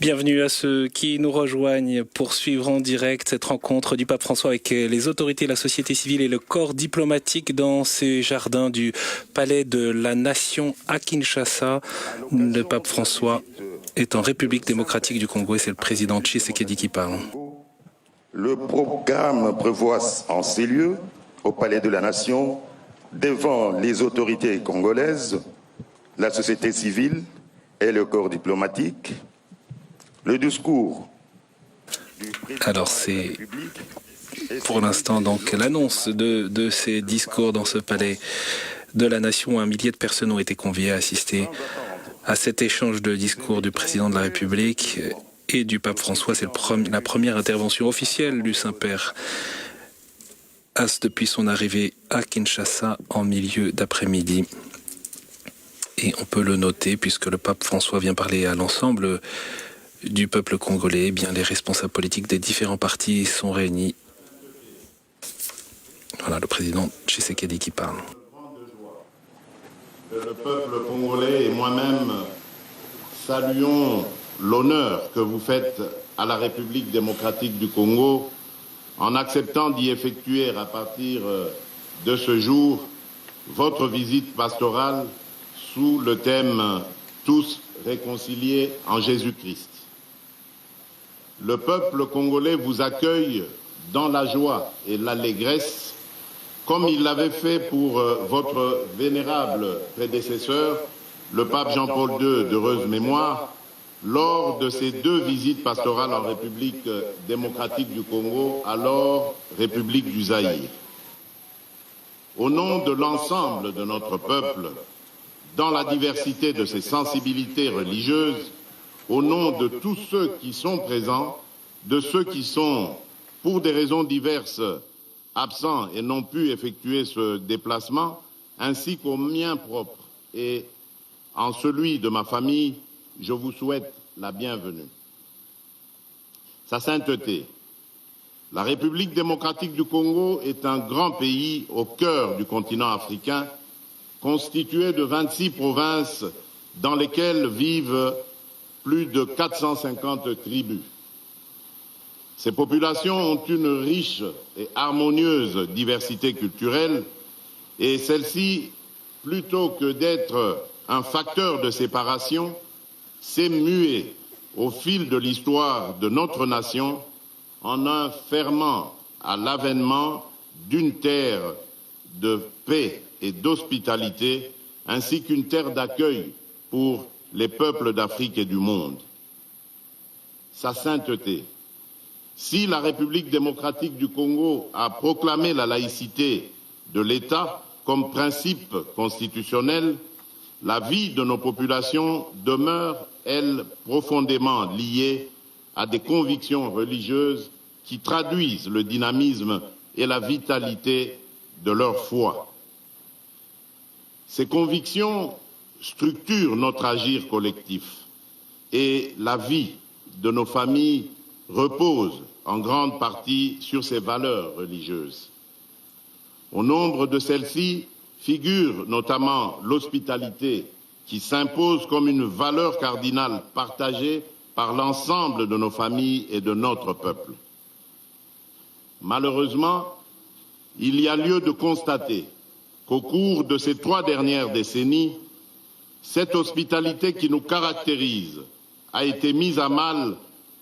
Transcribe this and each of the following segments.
Bienvenue à ceux qui nous rejoignent pour suivre en direct cette rencontre du pape François avec les autorités, la société civile et le corps diplomatique dans ces jardins du Palais de la Nation à Kinshasa. Le pape François est en République démocratique du Congo et c'est le président Tshisekedi qui parle. Le programme prévoit en ces lieux, au Palais de la Nation, devant les autorités congolaises, la société civile et le corps diplomatique, le discours. Alors c'est pour l'instant donc l'annonce de ces discours dans ce palais de la Nation. Un millier de personnes ont été conviées à assister à cet échange de discours du président de la République et du pape François. C'est la première intervention officielle du Saint-Père depuis son arrivée à Kinshasa en milieu d'après-midi. Et on peut le noter puisque le pape François vient parler à l'ensemble du peuple congolais. Eh bien, les responsables politiques des différents partis sont réunis. Voilà le président Tshisekedi qui parle. Le peuple congolais et moi-même saluons l'honneur que vous faites à la République démocratique du Congo en acceptant d'y effectuer à partir de ce jour votre visite pastorale sous le thème « Tous réconciliés en Jésus-Christ ». Le peuple congolais vous accueille dans la joie et l'allégresse, comme il l'avait fait pour votre vénérable prédécesseur, le pape Jean-Paul II d'heureuse mémoire, lors de ses 2 visites pastorales en République démocratique du Congo, alors République du Zaïre. Au nom de l'ensemble de notre peuple, dans la diversité de ses sensibilités religieuses, au nom de tous ceux qui sont présents, de ceux qui sont, pour des raisons diverses, absents et n'ont pu effectuer ce déplacement, ainsi qu'au mien propre et en celui de ma famille, je vous souhaite la bienvenue. Sa sainteté. La République démocratique du Congo est un grand pays au cœur du continent africain, constitué de 26 provinces dans lesquelles vivent plus de 450 tribus. Ces populations ont une riche et harmonieuse diversité culturelle et celle-ci, plutôt que d'être un facteur de séparation, s'est muée au fil de l'histoire de notre nation en un ferment à l'avènement d'une terre de paix et d'hospitalité, ainsi qu'une terre d'accueil pour les peuples d'Afrique et du monde. Sa sainteté. Si la République démocratique du Congo a proclamé la laïcité de l'État comme principe constitutionnel, la vie de nos populations demeure, elle, profondément liée à des convictions religieuses qui traduisent le dynamisme et la vitalité de leur foi. Ces convictions structurent notre agir collectif et la vie de nos familles repose en grande partie sur ces valeurs religieuses. Au nombre de celles-ci figure notamment l'hospitalité qui s'impose comme une valeur cardinale partagée par l'ensemble de nos familles et de notre peuple. Malheureusement, il y a lieu de constater qu'au cours de ces 3 dernières décennies, cette hospitalité qui nous caractérise a été mise à mal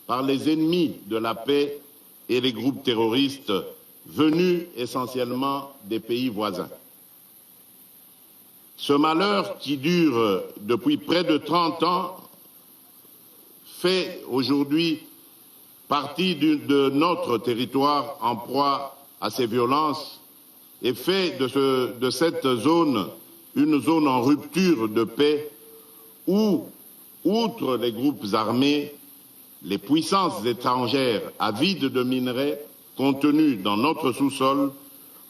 par les ennemis de la paix et les groupes terroristes venus essentiellement des pays voisins. Ce malheur qui dure depuis près de 30 ans fait aujourd'hui partie de notre territoire en proie à ces violences et fait de cette zone une zone en rupture de paix où, outre les groupes armés, les puissances étrangères avides de minerais contenus dans notre sous-sol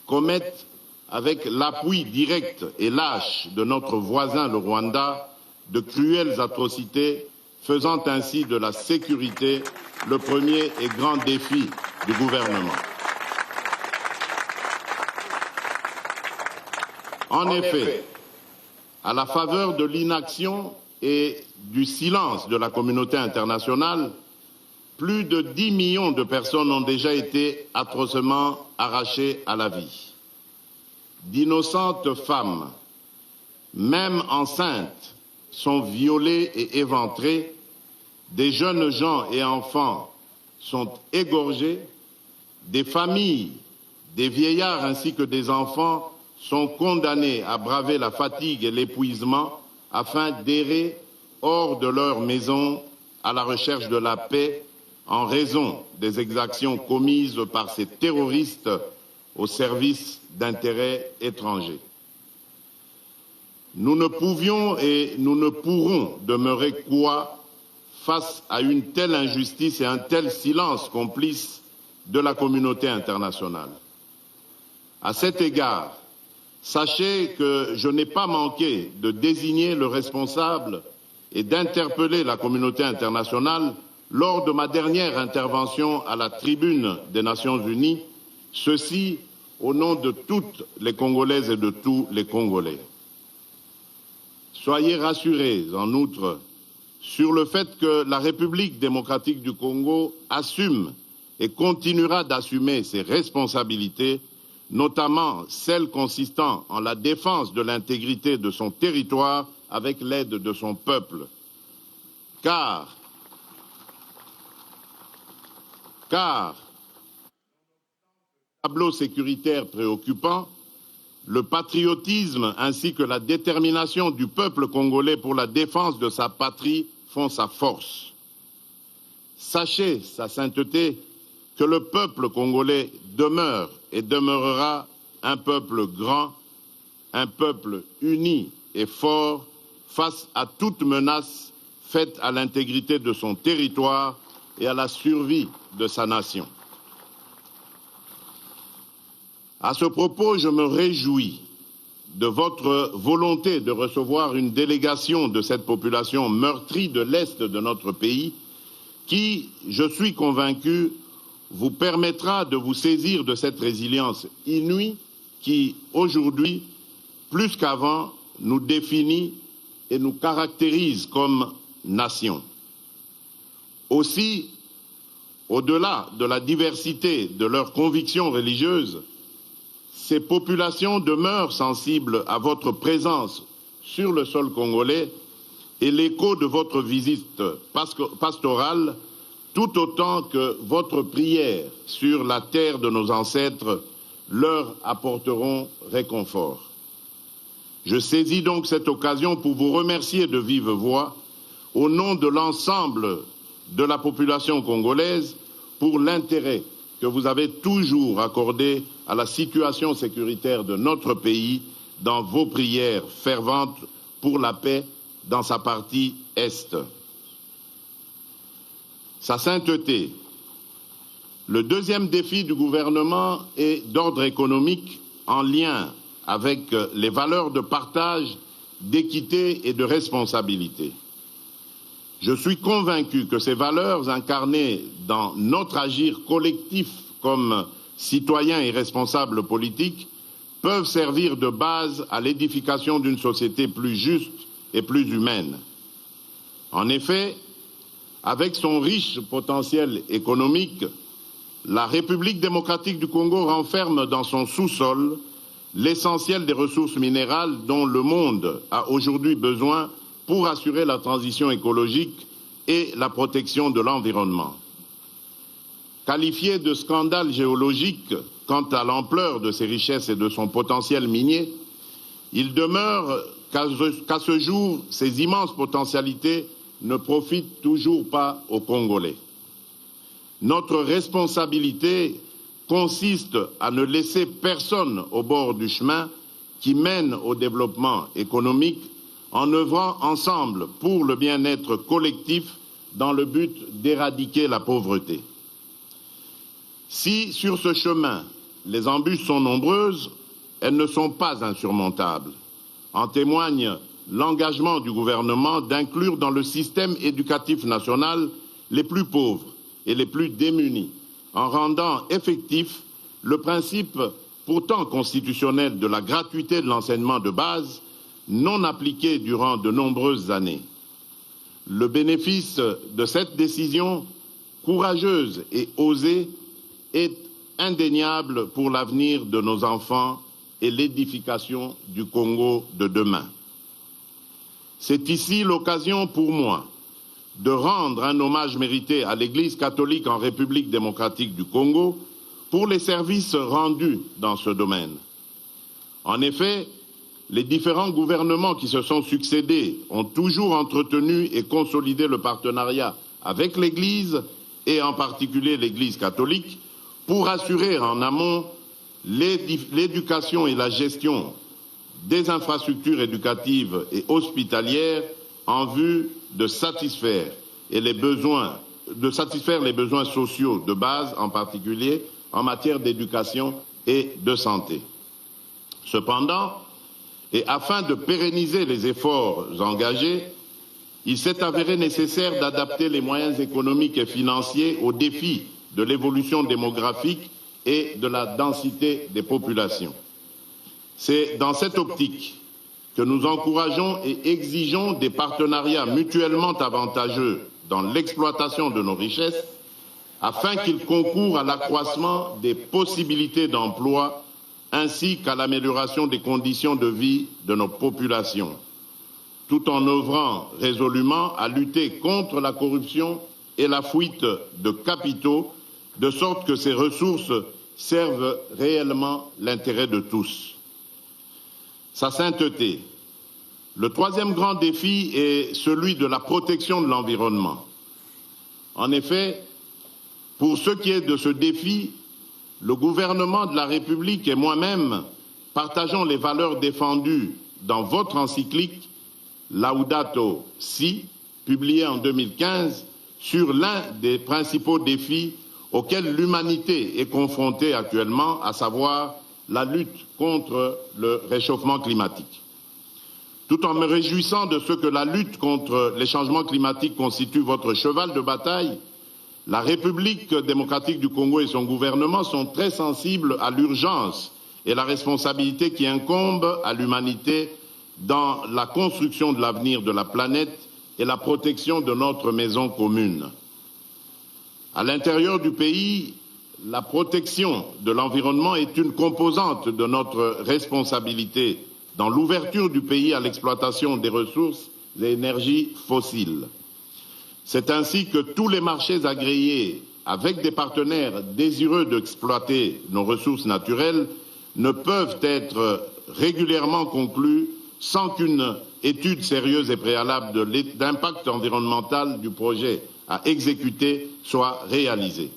commettent, avec l'appui direct et lâche de notre voisin le Rwanda, de cruelles atrocités, faisant ainsi de la sécurité le premier et grand défi du gouvernement. En effet, à la faveur de l'inaction et du silence de la communauté internationale, plus de 10 millions de personnes ont déjà été atrocement arrachées à la vie. D'innocentes femmes, même enceintes, sont violées et éventrées. Des jeunes gens et enfants sont égorgés. Des familles, des vieillards ainsi que des enfants sont condamnés à braver la fatigue et l'épuisement afin d'errer hors de leur maison à la recherche de la paix en raison des exactions commises par ces terroristes au service d'intérêts étrangers. Nous ne pouvions et nous ne pourrons demeurer cois face à une telle injustice et un tel silence complice de la communauté internationale. À cet égard, sachez que je n'ai pas manqué de désigner le responsable et d'interpeller la communauté internationale lors de ma dernière intervention à la tribune des Nations Unies, ceci au nom de toutes les Congolaises et de tous les Congolais. Soyez rassurés, en outre, sur le fait que la République démocratique du Congo assume et continuera d'assumer ses responsabilités, notamment celles consistant en la défense de l'intégrité de son territoire avec l'aide de son peuple. Car tableau sécuritaire préoccupant, le patriotisme ainsi que la détermination du peuple congolais pour la défense de sa patrie font sa force. Sachez, sa sainteté, que le peuple congolais demeure et demeurera un peuple grand, un peuple uni et fort face à toute menace faite à l'intégrité de son territoire et à la survie de sa nation. À ce propos, je me réjouis de votre volonté de recevoir une délégation de cette population meurtrie de l'Est de notre pays qui, je suis convaincu, vous permettra de vous saisir de cette résilience inouïe qui, aujourd'hui, plus qu'avant, nous définit et nous caractérise comme nation. Aussi, au-delà de la diversité de leurs convictions religieuses, ces populations demeurent sensibles à votre présence sur le sol congolais et l'écho de votre visite pastorale, tout autant que votre prière sur la terre de nos ancêtres leur apporteront réconfort. Je saisis donc cette occasion pour vous remercier de vive voix, au nom de l'ensemble de la population congolaise, pour l'intérêt que vous avez toujours accordé à la situation sécuritaire de notre pays dans vos prières ferventes pour la paix dans sa partie Est. Sa sainteté. Le deuxième défi du gouvernement est d'ordre économique en lien avec les valeurs de partage, d'équité et de responsabilité. Je suis convaincu que ces valeurs incarnées dans notre agir collectif comme citoyens et responsables politiques peuvent servir de base à l'édification d'une société plus juste et plus humaine. En effet, avec son riche potentiel économique, la République démocratique du Congo renferme dans son sous-sol l'essentiel des ressources minérales dont le monde a aujourd'hui besoin pour assurer la transition écologique et la protection de l'environnement. Qualifié de scandale géologique quant à l'ampleur de ses richesses et de son potentiel minier, il demeure qu'à ce jour, ces immenses potentialités ne profitent toujours pas aux Congolais. Notre responsabilité consiste à ne laisser personne au bord du chemin qui mène au développement économique en œuvrant ensemble pour le bien-être collectif dans le but d'éradiquer la pauvreté. Si sur ce chemin, les embûches sont nombreuses, elles ne sont pas insurmontables. En témoigne l'engagement du gouvernement d'inclure dans le système éducatif national les plus pauvres et les plus démunis, en rendant effectif le principe pourtant constitutionnel de la gratuité de l'enseignement de base, non appliqué durant de nombreuses années. le bénéfice de cette décision courageuse et osée est indéniable pour l'avenir de nos enfants et l'édification du Congo de demain. C'est ici l'occasion pour moi de rendre un hommage mérité à l'Église catholique en République démocratique du Congo pour les services rendus dans ce domaine. En effet, les différents gouvernements qui se sont succédés ont toujours entretenu et consolidé le partenariat avec l'Église, et en particulier l'Église catholique, pour assurer en amont l'éducation et la gestion des infrastructures éducatives et hospitalières en vue de satisfaire les besoins sociaux de base, en particulier en matière d'éducation et de santé. Cependant, et afin de pérenniser les efforts engagés, il s'est avéré nécessaire d'adapter les moyens économiques et financiers aux défis de l'évolution démographique et de la densité des populations. C'est dans cette optique que nous encourageons et exigeons des partenariats mutuellement avantageux dans l'exploitation de nos richesses, afin qu'ils concourent à l'accroissement des possibilités d'emploi ainsi qu'à l'amélioration des conditions de vie de nos populations, tout en œuvrant résolument à lutter contre la corruption et la fuite de capitaux, de sorte que ces ressources servent réellement l'intérêt de tous. Sa sainteté. Le troisième grand défi est celui de la protection de l'environnement. En effet, pour ce qui est de ce défi, le gouvernement de la République et moi-même partageons les valeurs défendues dans votre encyclique Laudato Si, publiée en 2015, sur l'un des principaux défis auxquels l'humanité est confrontée actuellement, à savoir la lutte contre le réchauffement climatique. Tout en me réjouissant de ce que la lutte contre les changements climatiques constitue votre cheval de bataille, la République démocratique du Congo et son gouvernement sont très sensibles à l'urgence et la responsabilité qui incombe à l'humanité dans la construction de l'avenir de la planète et la protection de notre maison commune. À l'intérieur du pays, la protection de l'environnement est une composante de notre responsabilité dans l'ouverture du pays à l'exploitation des ressources et énergies fossiles. C'est ainsi que tous les marchés agréés avec des partenaires désireux d'exploiter nos ressources naturelles ne peuvent être régulièrement conclus sans qu'une étude sérieuse et préalable d'impact environnemental du projet à exécuter soit réalisée.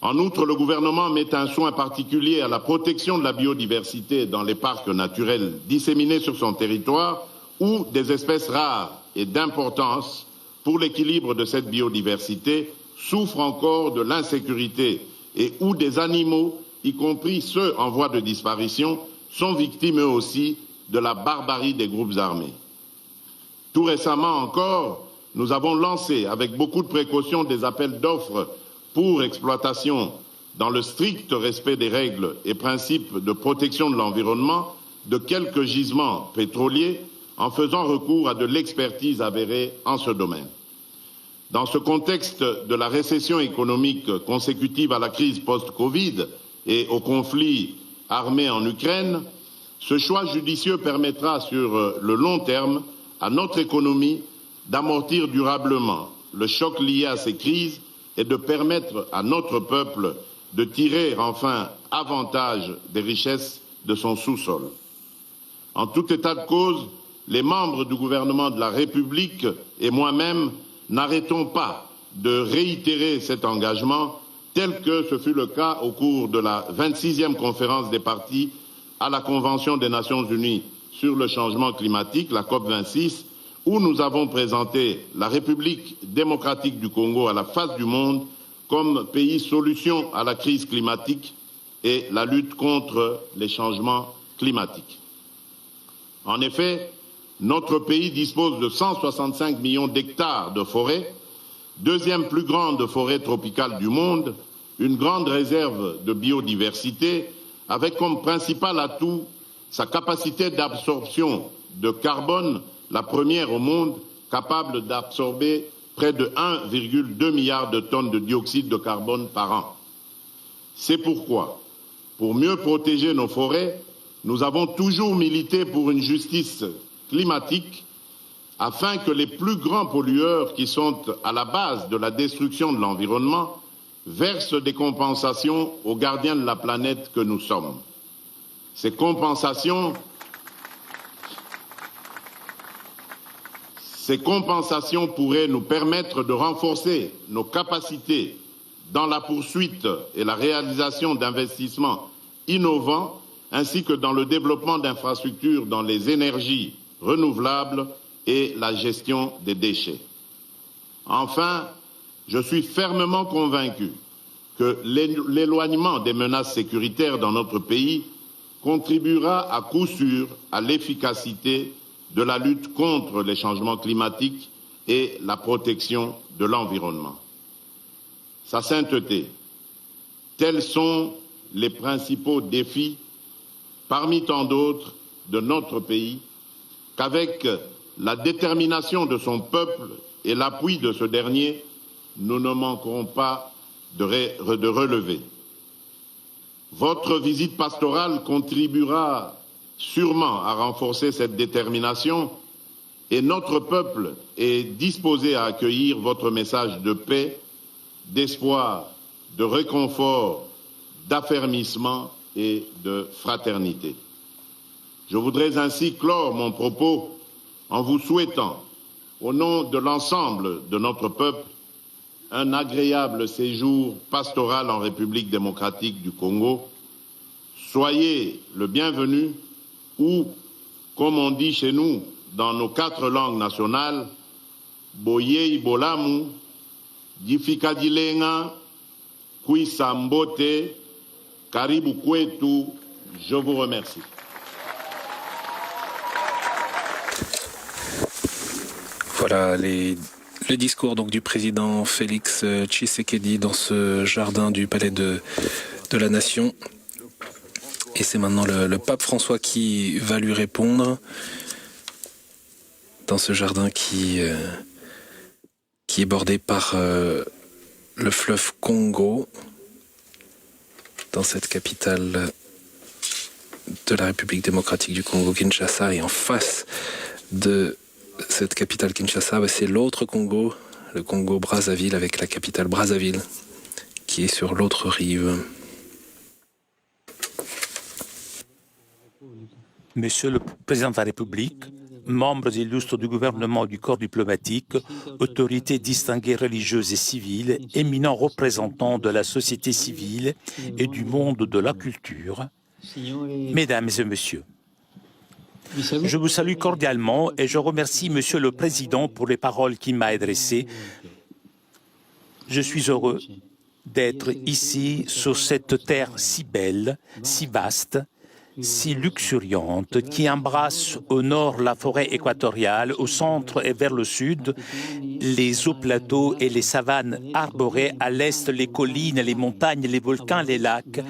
En outre, le gouvernement met un soin particulier à la protection de la biodiversité dans les parcs naturels disséminés sur son territoire où des espèces rares et d'importance pour l'équilibre de cette biodiversité souffrent encore de l'insécurité et où des animaux, y compris ceux en voie de disparition, sont victimes eux aussi de la barbarie des groupes armés. Tout récemment encore, nous avons lancé avec beaucoup de précautions des appels d'offres pour exploitation dans le strict respect des règles et principes de protection de l'environnement de quelques gisements pétroliers en faisant recours à de l'expertise avérée en ce domaine. Dans ce contexte de la récession économique consécutive à la crise post-Covid et au conflit armé en Ukraine, ce choix judicieux permettra sur le long terme à notre économie d'amortir durablement le choc lié à ces crises et de permettre à notre peuple de tirer enfin avantage des richesses de son sous-sol. En tout état de cause, les membres du gouvernement de la République et moi-même n'arrêtons pas de réitérer cet engagement tel que ce fut le cas au cours de la 26e conférence des parties à la Convention des Nations Unies sur le changement climatique, la COP26, où nous avons présenté la République démocratique du Congo à la face du monde comme pays solution à la crise climatique et la lutte contre les changements climatiques. En effet, notre pays dispose de 165 millions d'hectares de forêt, deuxième plus grande forêt tropicale du monde, une grande réserve de biodiversité, avec comme principal atout sa capacité d'absorption de carbone, la première au monde, capable d'absorber près de 1,2 milliard de tonnes de dioxyde de carbone par an. C'est pourquoi, pour mieux protéger nos forêts, nous avons toujours milité pour une justice climatique afin que les plus grands pollueurs qui sont à la base de la destruction de l'environnement versent des compensations aux gardiens de la planète que nous sommes. Ces compensations pourraient nous permettre de renforcer nos capacités dans la poursuite et la réalisation d'investissements innovants, ainsi que dans le développement d'infrastructures dans les énergies renouvelables et la gestion des déchets. Enfin, je suis fermement convaincu que l'éloignement des menaces sécuritaires dans notre pays contribuera à coup sûr à l'efficacité de la lutte contre les changements climatiques et la protection de l'environnement. Sa sainteté, tels sont les principaux défis, parmi tant d'autres, de notre pays, qu'avec la détermination de son peuple et l'appui de ce dernier, nous ne manquerons pas de relever. Votre visite pastorale contribuera sûrement à renforcer cette détermination et notre peuple est disposé à accueillir votre message de paix, d'espoir, de réconfort, d'affermissement et de fraternité. Je voudrais ainsi clore mon propos en vous souhaitant, au nom de l'ensemble de notre peuple, un agréable séjour pastoral en République démocratique du Congo. Soyez le bienvenu ou, comme on dit chez nous dans nos 4 langues nationales, Boye Bolamu, Difikadilenga, Kwisambote, Karibu Kwetu. Je vous remercie. Voilà le discours donc du président Félix Tshisekedi dans ce jardin du Palais de la Nation. Et c'est maintenant le pape François qui va lui répondre dans ce jardin qui est bordé par le fleuve Congo, dans cette capitale de la République démocratique du Congo, Kinshasa, et en face de cette capitale Kinshasa, c'est l'autre Congo, le Congo Brazzaville, avec la capitale Brazzaville qui est sur l'autre rive. Monsieur le Président de la République, membres illustres du gouvernement et du corps diplomatique, autorités distinguées religieuses et civiles, éminents représentants de la société civile et du monde de la culture, Mesdames et Messieurs, je vous salue cordialement et je remercie Monsieur le Président pour les paroles qu'il m'a adressées. Je suis heureux d'être ici sur cette terre si belle, si vaste, si luxuriante, qui embrasse au nord la forêt équatoriale, au centre et vers le sud les hauts plateaux et les savanes arborées, à l'est les collines, les montagnes, les volcans, les lacs,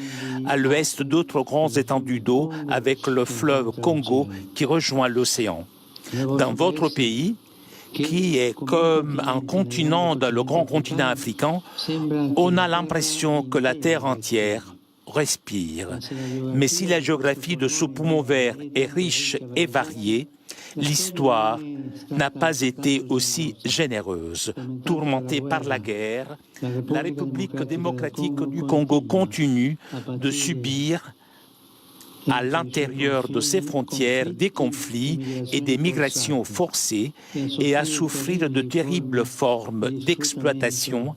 à l'ouest d'autres grands étendues d'eau avec le fleuve Congo qui rejoint l'océan. Dans votre pays, qui est comme un continent, le grand continent africain, on a l'impression que la terre entière respire. Mais si la géographie de ce poumon vert est riche et variée, l'histoire n'a pas été aussi généreuse. Tourmentée par la guerre, la République démocratique du Congo continue de subir à l'intérieur de ses frontières des conflits et des migrations forcées et à souffrir de terribles formes d'exploitation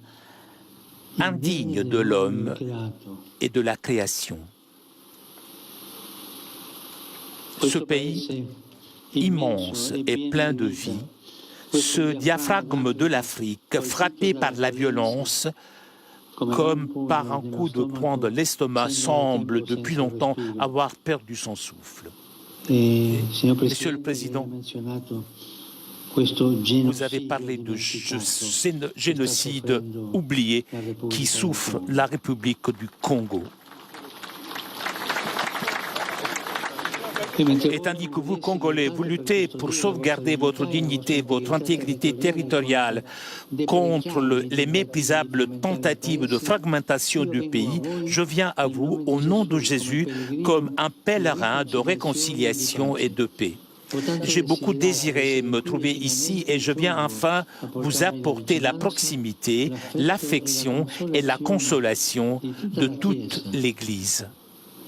indignes de l'homme et de la création. Ce pays immense et plein de vie, ce diaphragme de l'Afrique frappé par la violence, comme par un coup de poing de l'estomac, semble depuis longtemps avoir perdu son souffle. Monsieur le Président, vous avez parlé de génocide oublié qui souffre la République du Congo. Et tandis que vous, Congolais, vous luttez pour sauvegarder votre dignité, votre intégrité territoriale contre les méprisables tentatives de fragmentation du pays, je viens à vous, au nom de Jésus, comme un pèlerin de réconciliation et de paix. J'ai beaucoup désiré me trouver ici et je viens enfin vous apporter la proximité, l'affection et la consolation de toute l'Église.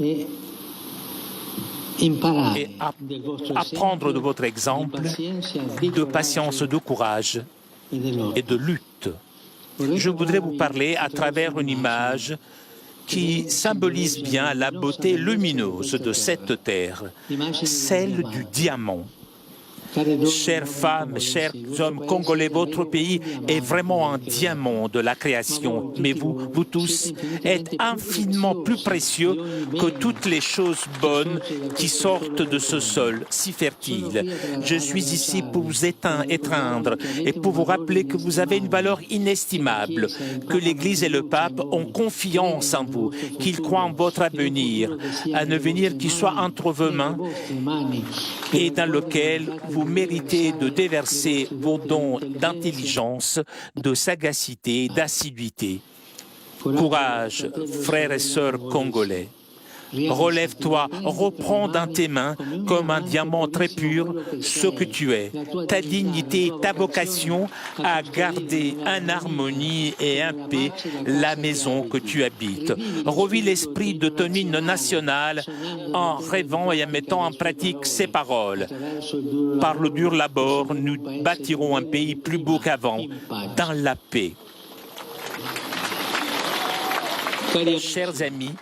Et apprendre de votre exemple de patience, de courage et de lutte. Je voudrais vous parler à travers une image qui symbolise bien la beauté lumineuse de cette terre, celle du diamant. Chères femmes, chers hommes congolais, votre pays est vraiment un diamant de la création. Mais vous tous, êtes infiniment plus précieux que toutes les choses bonnes qui sortent de ce sol si fertile. Je suis ici pour vous étreindre et pour vous rappeler que vous avez une valeur inestimable, que l'Église et le pape ont confiance en vous, qu'ils croient en votre avenir, un avenir qui soit entre vos mains et dans lequel vous méritez de déverser vos dons d'intelligence, de sagacité, d'assiduité. Courage, frères et sœurs congolais. Relève-toi, reprends dans tes mains, comme un diamant très pur, ce que tu es, ta dignité, ta vocation à garder en harmonie et en paix la maison que tu habites. Revis l'esprit de ton hymne national en rêvant et en mettant en pratique ces paroles. Par le dur labeur, nous bâtirons un pays plus beau qu'avant, dans la paix. Chers amis,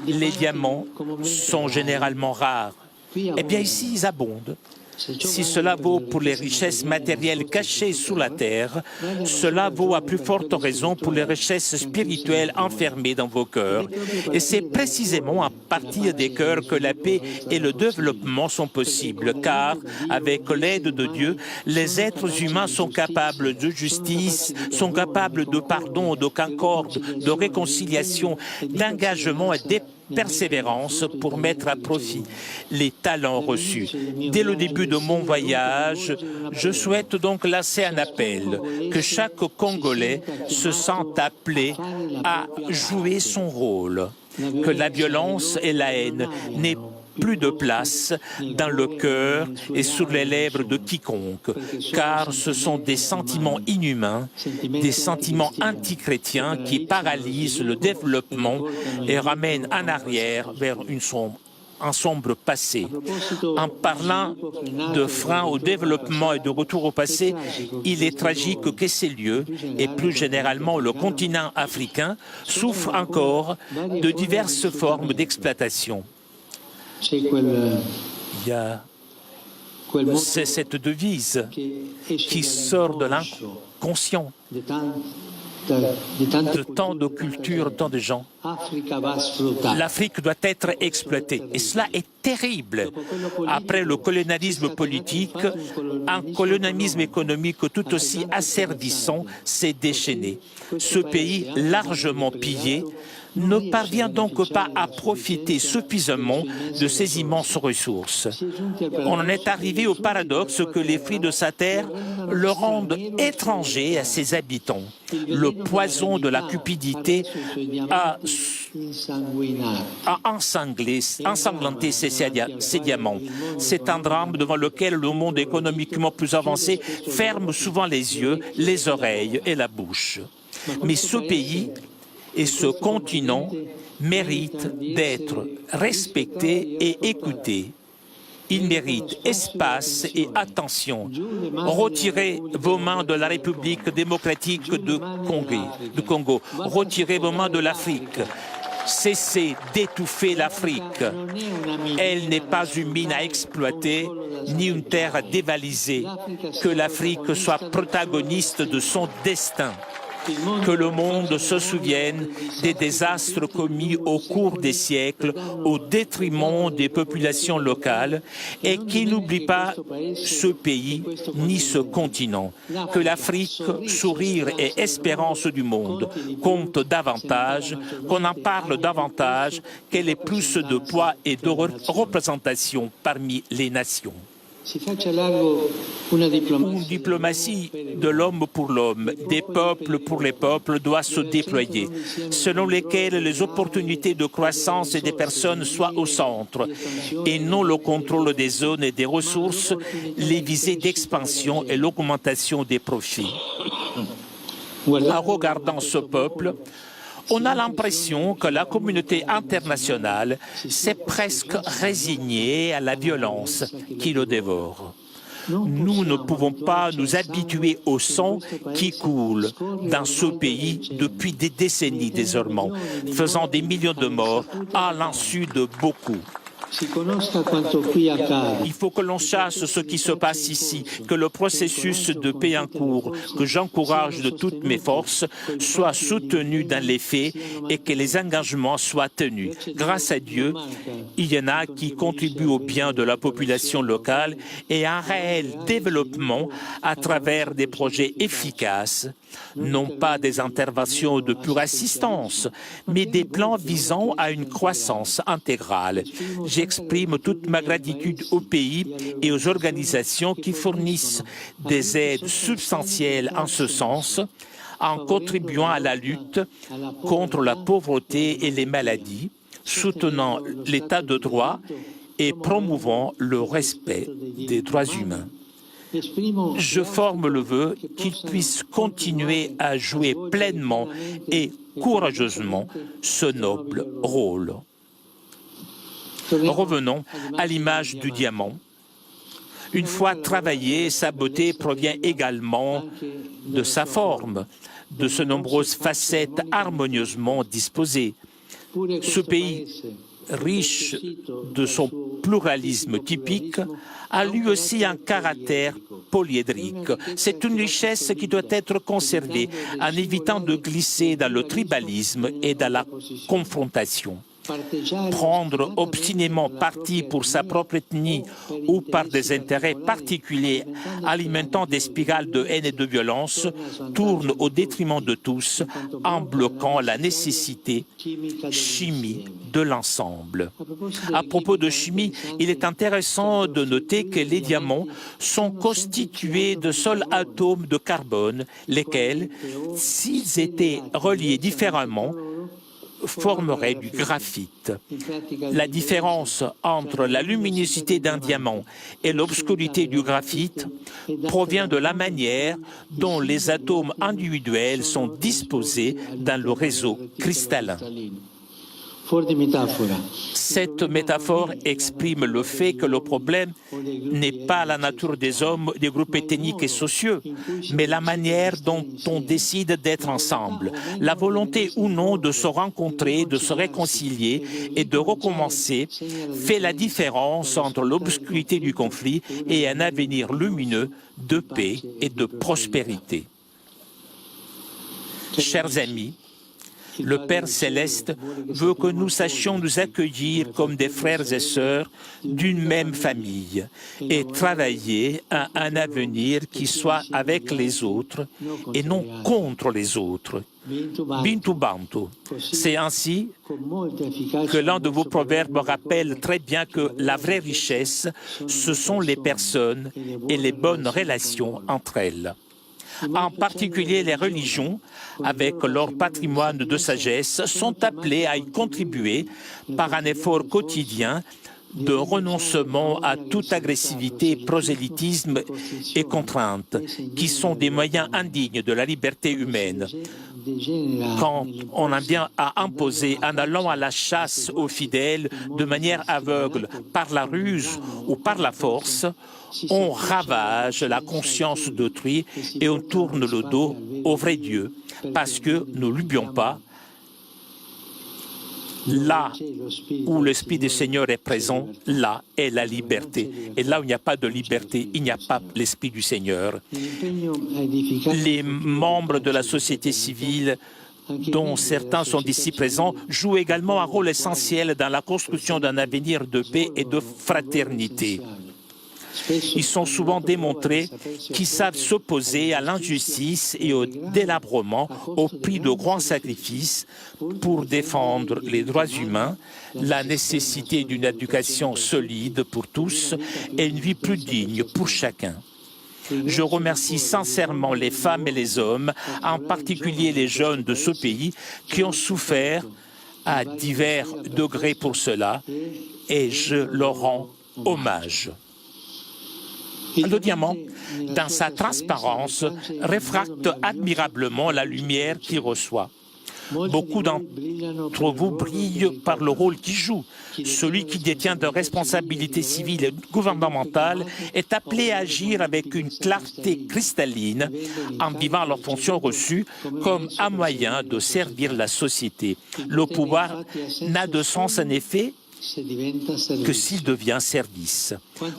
les diamants sont généralement rares. Eh bien, ici, ils abondent. Si cela vaut pour les richesses matérielles cachées sous la terre, cela vaut à plus forte raison pour les richesses spirituelles enfermées dans vos cœurs. Et c'est précisément à partir des cœurs que la paix et le développement sont possibles, car, avec l'aide de Dieu, les êtres humains sont capables de justice, sont capables de pardon, de concorde, de réconciliation, d'engagement et de persévérance pour mettre à profit les talents reçus. Dès le début de mon voyage, je souhaite donc lancer un appel, que chaque Congolais se sente appelé à jouer son rôle, que la violence et la haine n'aient plus de place dans le cœur et sur les lèvres de quiconque, car ce sont des sentiments inhumains, des sentiments antichrétiens qui paralysent le développement et ramènent en arrière vers un sombre passé. En parlant de frein au développement et de retour au passé, il est tragique que ces lieux, et plus généralement le continent africain, souffrent encore de diverses formes d'exploitation. C'est cette devise qui sort de l'inconscient de tant de cultures, tant de gens. L'Afrique doit être exploitée. Et cela est terrible. Après le colonialisme politique, un colonialisme économique tout aussi asservissant s'est déchaîné. Ce pays, largement pillé, ne parvient donc pas à profiter suffisamment de ces immenses ressources. On en est arrivé au paradoxe que les fruits de sa terre le rendent étranger à ses habitants. Le poison de la cupidité a ensanglanté ces diamants. C'est un drame devant lequel le monde économiquement plus avancé ferme souvent les yeux, les oreilles et la bouche. Mais ce pays et ce continent méritent d'être respectés et écoutés. Ils méritent espace et attention. Retirez vos mains de la République démocratique de Congo. Retirez vos mains de l'Afrique. Cessez d'étouffer l'Afrique. Elle n'est pas une mine à exploiter, ni une terre à dévaliser. Que l'Afrique soit protagoniste de son destin. que le monde se souvienne des désastres commis au cours des siècles au détriment des populations locales et qu'il n'oublie pas ce pays ni ce continent. Que l'Afrique, sourire et espérance du monde, compte davantage, qu'on en parle davantage, qu'elle ait plus de poids et de représentation parmi les nations. Une diplomatie de l'homme pour l'homme, des peuples pour les peuples doit se déployer, selon lesquelles les opportunités de croissance et des personnes soient au centre, et non le contrôle des zones et des ressources, les visées d'expansion et l'augmentation des profits. En regardant ce peuple, on a l'impression que la communauté internationale s'est presque résignée à la violence qui le dévore. Nous ne pouvons pas nous habituer au sang qui coule dans ce pays depuis des décennies désormais, faisant des millions de morts à l'insu de beaucoup. Il faut que l'on sache ce qui se passe ici, que le processus de paix en cours, que j'encourage de toutes mes forces, soit soutenu dans les faits et que les engagements soient tenus. Grâce à Dieu, il y en a qui contribuent au bien de la population locale et à un réel développement à travers des projets efficaces, non pas des interventions de pure assistance, mais des plans visant à une croissance intégrale. J'exprime toute ma gratitude au pays et aux organisations qui fournissent des aides substantielles en ce sens, en contribuant à la lutte contre la pauvreté et les maladies, soutenant l'état de droit et promouvant le respect des droits humains. Je forme le vœu qu'ils puissent continuer à jouer pleinement et courageusement ce noble rôle. Revenons à l'image du diamant. Une fois travaillée, sa beauté provient également de sa forme, de ses nombreuses facettes harmonieusement disposées. Ce pays, riche de son pluralisme typique, a lui aussi un caractère polyédrique. C'est une richesse qui doit être conservée en évitant de glisser dans le tribalisme et dans la confrontation. Prendre obstinément parti pour sa propre ethnie ou par des intérêts particuliers alimentant des spirales de haine et de violence tourne au détriment de tous en bloquant la nécessité chimie de l'ensemble. À propos de chimie, il est intéressant de noter que les diamants sont constitués de seuls atomes de carbone, lesquels, s'ils étaient reliés différemment, formerait du graphite. La différence entre la luminosité d'un diamant et l'obscurité du graphite provient de la manière dont les atomes individuels sont disposés dans le réseau cristallin. Cette métaphore exprime le fait que le problème n'est pas la nature des hommes, des groupes ethniques et sociaux, mais la manière dont on décide d'être ensemble, la volonté ou non de se rencontrer, de se réconcilier et de recommencer fait la différence entre l'obscurité du conflit et un avenir lumineux de paix et de prospérité. Chers amis, le Père Céleste veut que nous sachions nous accueillir comme des frères et sœurs d'une même famille et travailler à un avenir qui soit avec les autres et non contre les autres. Bintu Bantu. C'est ainsi que l'un de vos proverbes rappelle très bien que la vraie richesse, ce sont les personnes et les bonnes relations entre elles. En particulier, les religions, avec leur patrimoine de sagesse, sont appelées à y contribuer par un effort quotidien de renoncement à toute agressivité, prosélytisme et contrainte, qui sont des moyens indignes de la liberté humaine. Quand on en vient à imposer en allant à la chasse aux fidèles de manière aveugle, par la ruse ou par la force, on ravage la conscience d'autrui et on tourne le dos au vrai Dieu, parce que, ne l'oublions pas, Là où l'Esprit du Seigneur est présent, là est la liberté. Et là où il n'y a pas de liberté, il n'y a pas l'Esprit du Seigneur. Les membres de la société civile, dont certains sont ici présents, jouent également un rôle essentiel dans la construction d'un avenir de paix et de fraternité. Ils sont souvent démontrés qu'ils savent s'opposer à l'injustice et au délabrement au prix de grands sacrifices pour défendre les droits humains, la nécessité d'une éducation solide pour tous et une vie plus digne pour chacun. Je remercie sincèrement les femmes et les hommes, en particulier les jeunes de ce pays, qui ont souffert à divers degrés pour cela, et je leur rends hommage. Le diamant, dans sa transparence, réfracte admirablement la lumière qu'il reçoit. Beaucoup d'entre vous brillent par le rôle qu'ils jouent. Celui qui détient de responsabilités civiles et gouvernementales est appelé à agir avec une clarté cristalline en vivant leurs fonctions reçues comme un moyen de servir la société. Le pouvoir n'a de sens en effet que s'il devient service.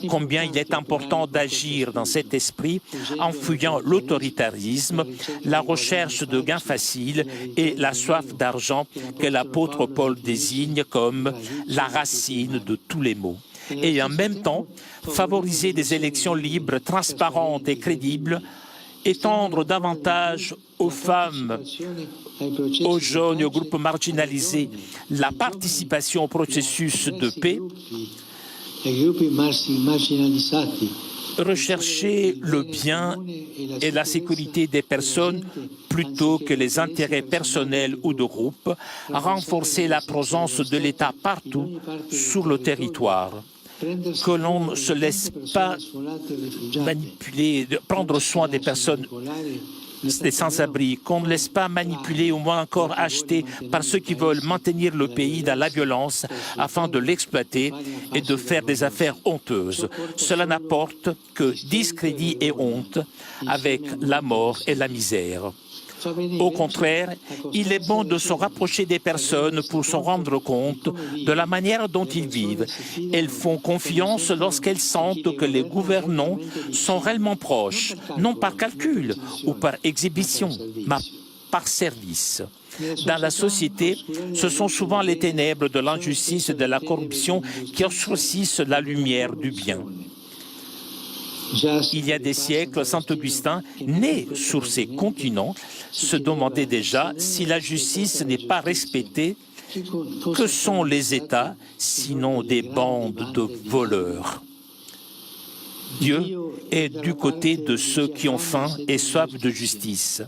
Combien il est important d'agir dans cet esprit en fuyant l'autoritarisme, la recherche de gains faciles et la soif d'argent que l'apôtre Paul désigne comme la racine de tous les maux. Et en même temps, favoriser des élections libres, transparentes et crédibles, étendre davantage aux femmes, aux jeunes et aux groupes marginalisés la participation au processus de paix, rechercher le bien et la sécurité des personnes plutôt que les intérêts personnels ou de groupe, renforcer la présence de l'État partout sur le territoire. Que l'on ne se laisse pas manipuler, prendre soin des personnes des sans-abri, qu'on ne laisse pas manipuler ou moins encore acheter par ceux qui veulent maintenir le pays dans la violence afin de l'exploiter et de faire des affaires honteuses. Cela n'apporte que discrédit et honte avec la mort et la misère. Au contraire, il est bon de se rapprocher des personnes pour se rendre compte de la manière dont ils vivent. Elles font confiance lorsqu'elles sentent que les gouvernants sont réellement proches, non par calcul ou par exhibition, mais par service. Dans la société, ce sont souvent les ténèbres de l'injustice et de la corruption qui obscurcissent la lumière du bien. Il y a des siècles, Saint Augustin, né sur ces continents, se demandait déjà si la justice n'est pas respectée, que sont les États, sinon des bandes de voleurs. Dieu est du côté de ceux qui ont faim et soif de justice.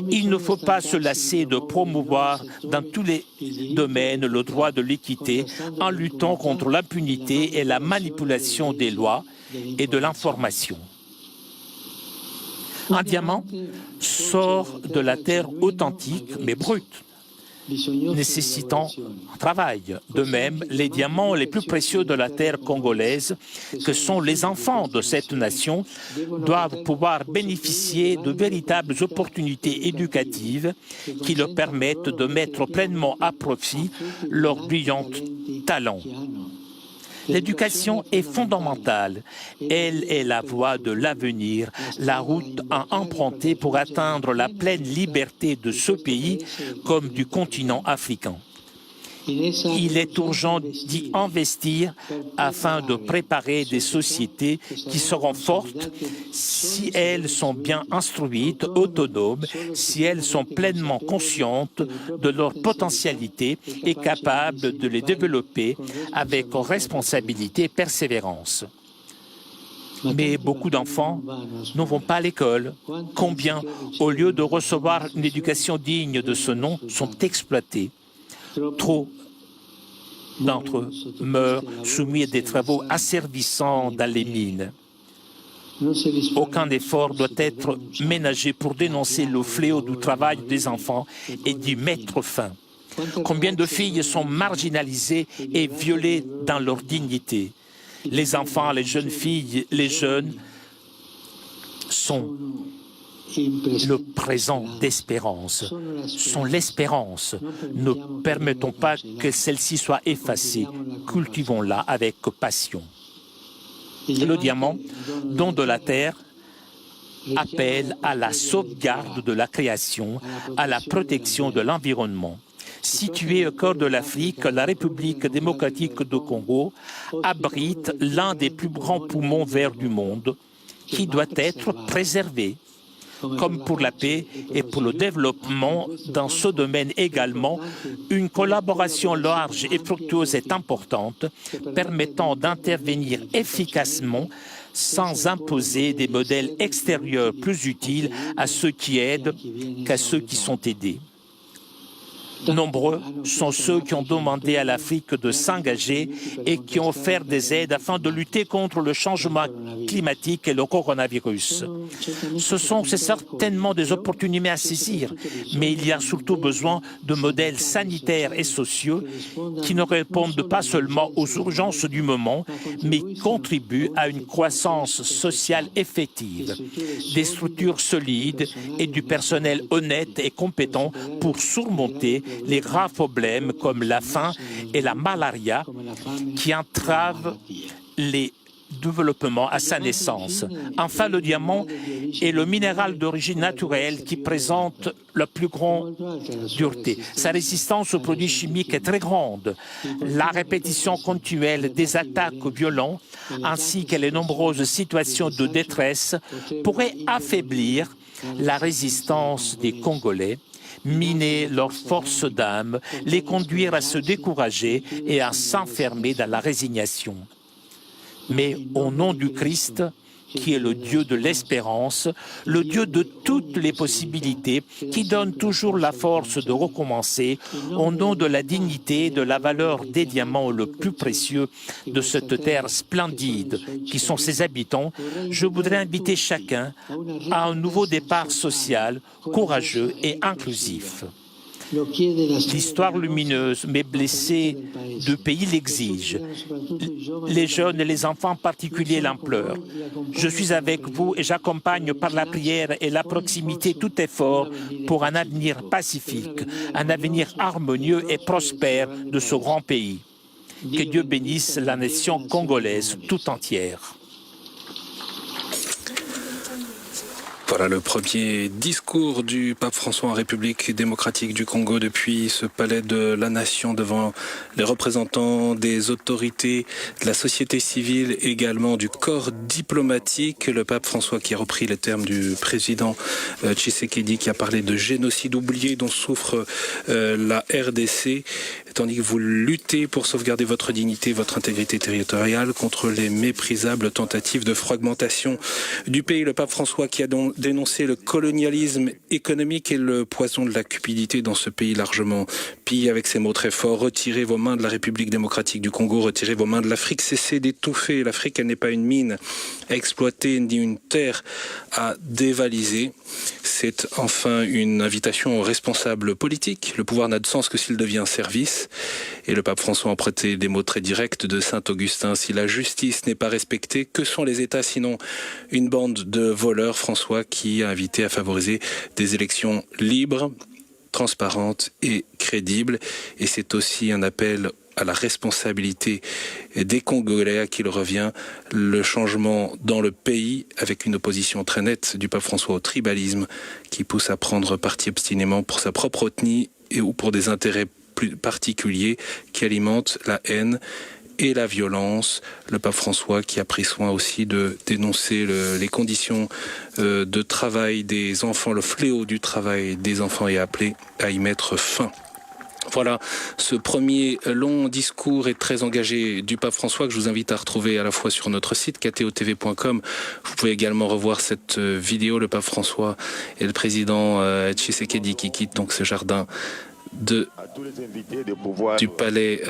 Il ne faut pas se lasser de promouvoir dans tous les domaines le droit de l'équité en luttant contre l'impunité et la manipulation des lois et de l'information. Un diamant sort de la terre authentique mais brute, nécessitant un travail. De même, les diamants les plus précieux de la terre congolaise, que sont les enfants de cette nation, doivent pouvoir bénéficier de véritables opportunités éducatives qui leur permettent de mettre pleinement à profit leurs brillants talents. L'éducation est fondamentale. Elle est la voie de l'avenir, la route à emprunter pour atteindre la pleine liberté de ce pays comme du continent africain. Il est urgent d'y investir afin de préparer des sociétés qui seront fortes si elles sont bien instruites, autonomes, si elles sont pleinement conscientes de leur potentialité et capables de les développer avec responsabilité et persévérance. Mais beaucoup d'enfants ne vont pas à l'école. Combien, au lieu de recevoir une éducation digne de ce nom, sont exploités? Trop d'entre eux meurent soumis à des travaux asservissants dans les mines. Aucun effort doit être ménagé pour dénoncer le fléau du travail des enfants et d'y mettre fin. Combien de filles sont marginalisées et violées dans leur dignité? Les enfants, les jeunes filles, les jeunes sont le présent d'espérance, sont l'espérance. Ne permettons pas que celle-ci soit effacée. Cultivons-la avec passion. Le diamant, don de la terre, appelle à la sauvegarde de la création, à la protection de l'environnement. Située au cœur de l'Afrique, la République démocratique du Congo abrite l'un des plus grands poumons verts du monde qui doit être préservé. Comme pour la paix et pour le développement dans ce domaine également, une collaboration large et fructueuse est importante, permettant d'intervenir efficacement sans imposer des modèles extérieurs plus utiles à ceux qui aident qu'à ceux qui sont aidés. Nombreux sont ceux qui ont demandé à l'Afrique de s'engager et qui ont offert des aides afin de lutter contre le changement climatique et le coronavirus. C'est certainement des opportunités à saisir, mais il y a surtout besoin de modèles sanitaires et sociaux qui ne répondent pas seulement aux urgences du moment, mais contribuent à une croissance sociale effective, des structures solides et du personnel honnête et compétent pour surmonter les graves problèmes comme la faim et la malaria qui entravent les développements à sa naissance. Enfin, le diamant est le minéral d'origine naturelle qui présente la plus grande dureté. Sa résistance aux produits chimiques est très grande. La répétition continuelle des attaques violentes ainsi que les nombreuses situations de détresse pourraient affaiblir la résistance des Congolais, miner leur force d'âme, les conduire à se décourager et à s'enfermer dans la résignation. Mais au nom du Christ, qui est le Dieu de l'espérance, le Dieu de toutes les possibilités, qui donne toujours la force de recommencer, au nom de la dignité et de la valeur des diamants le plus précieux de cette terre splendide qui sont ses habitants, je voudrais inviter chacun à un nouveau départ social, courageux et inclusif. L'histoire lumineuse, mais blessée du pays l'exige. Les jeunes et les enfants en particulier l'implorent. Je suis avec vous et j'accompagne par la prière et la proximité tout effort pour un avenir pacifique, un avenir harmonieux et prospère de ce grand pays. Que Dieu bénisse la nation congolaise tout entière. Voilà le premier discours du pape François en République démocratique du Congo depuis ce palais de la Nation devant les représentants des autorités, de la société civile, également du corps diplomatique. Le pape François qui a repris les termes du président Tshisekedi qui a parlé de génocide oublié dont souffre la RDC, tandis que vous luttez pour sauvegarder votre dignité, votre intégrité territoriale contre les méprisables tentatives de fragmentation du pays. Le pape François qui a donc dénoncer le colonialisme économique et le poison de la cupidité dans ce pays largement pillé avec ces mots très forts. Retirez vos mains de la République démocratique du Congo, retirez vos mains de l'Afrique, cessez d'étouffer. L'Afrique, elle n'est pas une mine à exploiter ni une terre à dévaliser. C'est enfin une invitation aux responsables politiques. Le pouvoir n'a de sens que s'il devient service. Et le pape François a prêté des mots très directs de saint Augustin. Si la justice n'est pas respectée, que sont les États sinon une bande de voleurs? François qui a invité à favoriser des élections libres, transparentes et crédibles. Et c'est aussi un appel à la responsabilité des Congolais à qui il revient le changement dans le pays avec une opposition très nette du pape François au tribalisme qui pousse à prendre parti obstinément pour sa propre ethnie et ou pour des intérêts plus particuliers qui alimentent la haine et la violence. Le pape François qui a pris soin aussi de dénoncer les conditions de travail des enfants, le fléau du travail des enfants et appelé à y mettre fin. Voilà, ce premier long discours et très engagé du pape François que je vous invite à retrouver à la fois sur notre site ktotv.com. Vous pouvez également revoir cette vidéo, le pape François et le président Tshisekedi qui quittent donc ce jardin du palais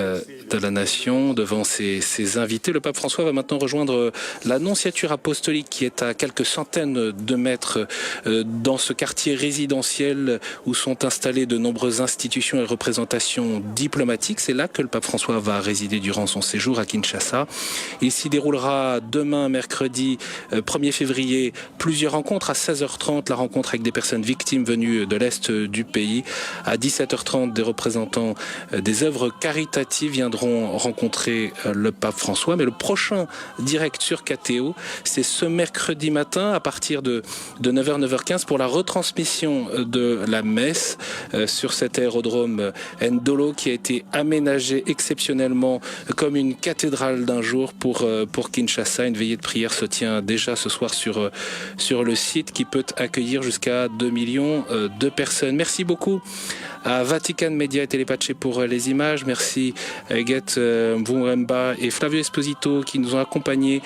de la Nation devant ses invités. Le pape François va maintenant rejoindre la nonciature apostolique qui est à quelques centaines de mètres dans ce quartier résidentiel où sont installées de nombreuses institutions et représentations diplomatiques. C'est là que le pape François va résider durant son séjour à Kinshasa. Il s'y déroulera demain, mercredi 1er février, plusieurs rencontres. À 16h30, la rencontre avec des personnes victimes venues de l'Est du pays. À 17h30, des représentants des œuvres caritatives viendront rencontrer le pape François. Mais le prochain direct sur KTO, c'est ce mercredi matin à partir de 9h, 9h15 pour la retransmission de la messe sur cet aérodrome Ndolo qui a été aménagé exceptionnellement comme une cathédrale d'un jour pour Kinshasa. Une veillée de prière se tient déjà ce soir sur le site qui peut accueillir jusqu'à 2 millions de personnes. Merci beaucoup à Vatican Media et Télépaché pour les images. Merci Guette Mvumba et Flavio Esposito qui nous ont accompagnés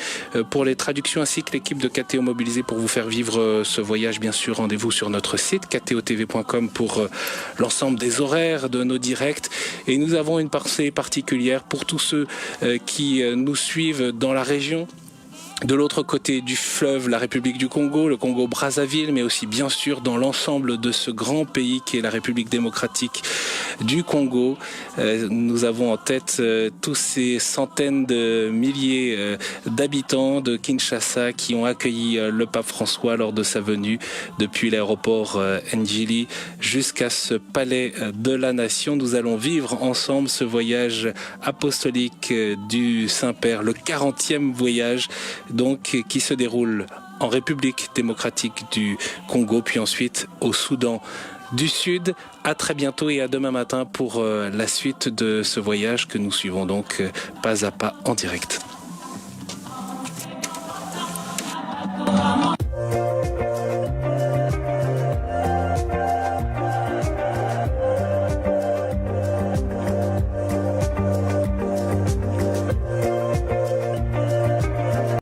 pour les traductions ainsi que l'équipe de KTO mobilisée pour vous faire vivre ce voyage. Bien sûr, rendez-vous sur notre site ktotv.com pour l'ensemble des horaires de nos directs. Et nous avons une pensée particulière pour tous ceux qui nous suivent dans la région. De l'autre côté du fleuve, la République du Congo, le Congo-Brazzaville, mais aussi bien sûr dans l'ensemble de ce grand pays qui est la République démocratique du Congo. Nous avons en tête tous ces centaines de milliers d'habitants de Kinshasa qui ont accueilli le pape François lors de sa venue depuis l'aéroport Njili jusqu'à ce palais de la Nation. Nous allons vivre ensemble ce voyage apostolique du Saint-Père, le 40e voyage donc qui se déroule en République démocratique du Congo, puis ensuite au Soudan du Sud. À très bientôt et à demain matin pour la suite de ce voyage que nous suivons donc pas à pas en direct.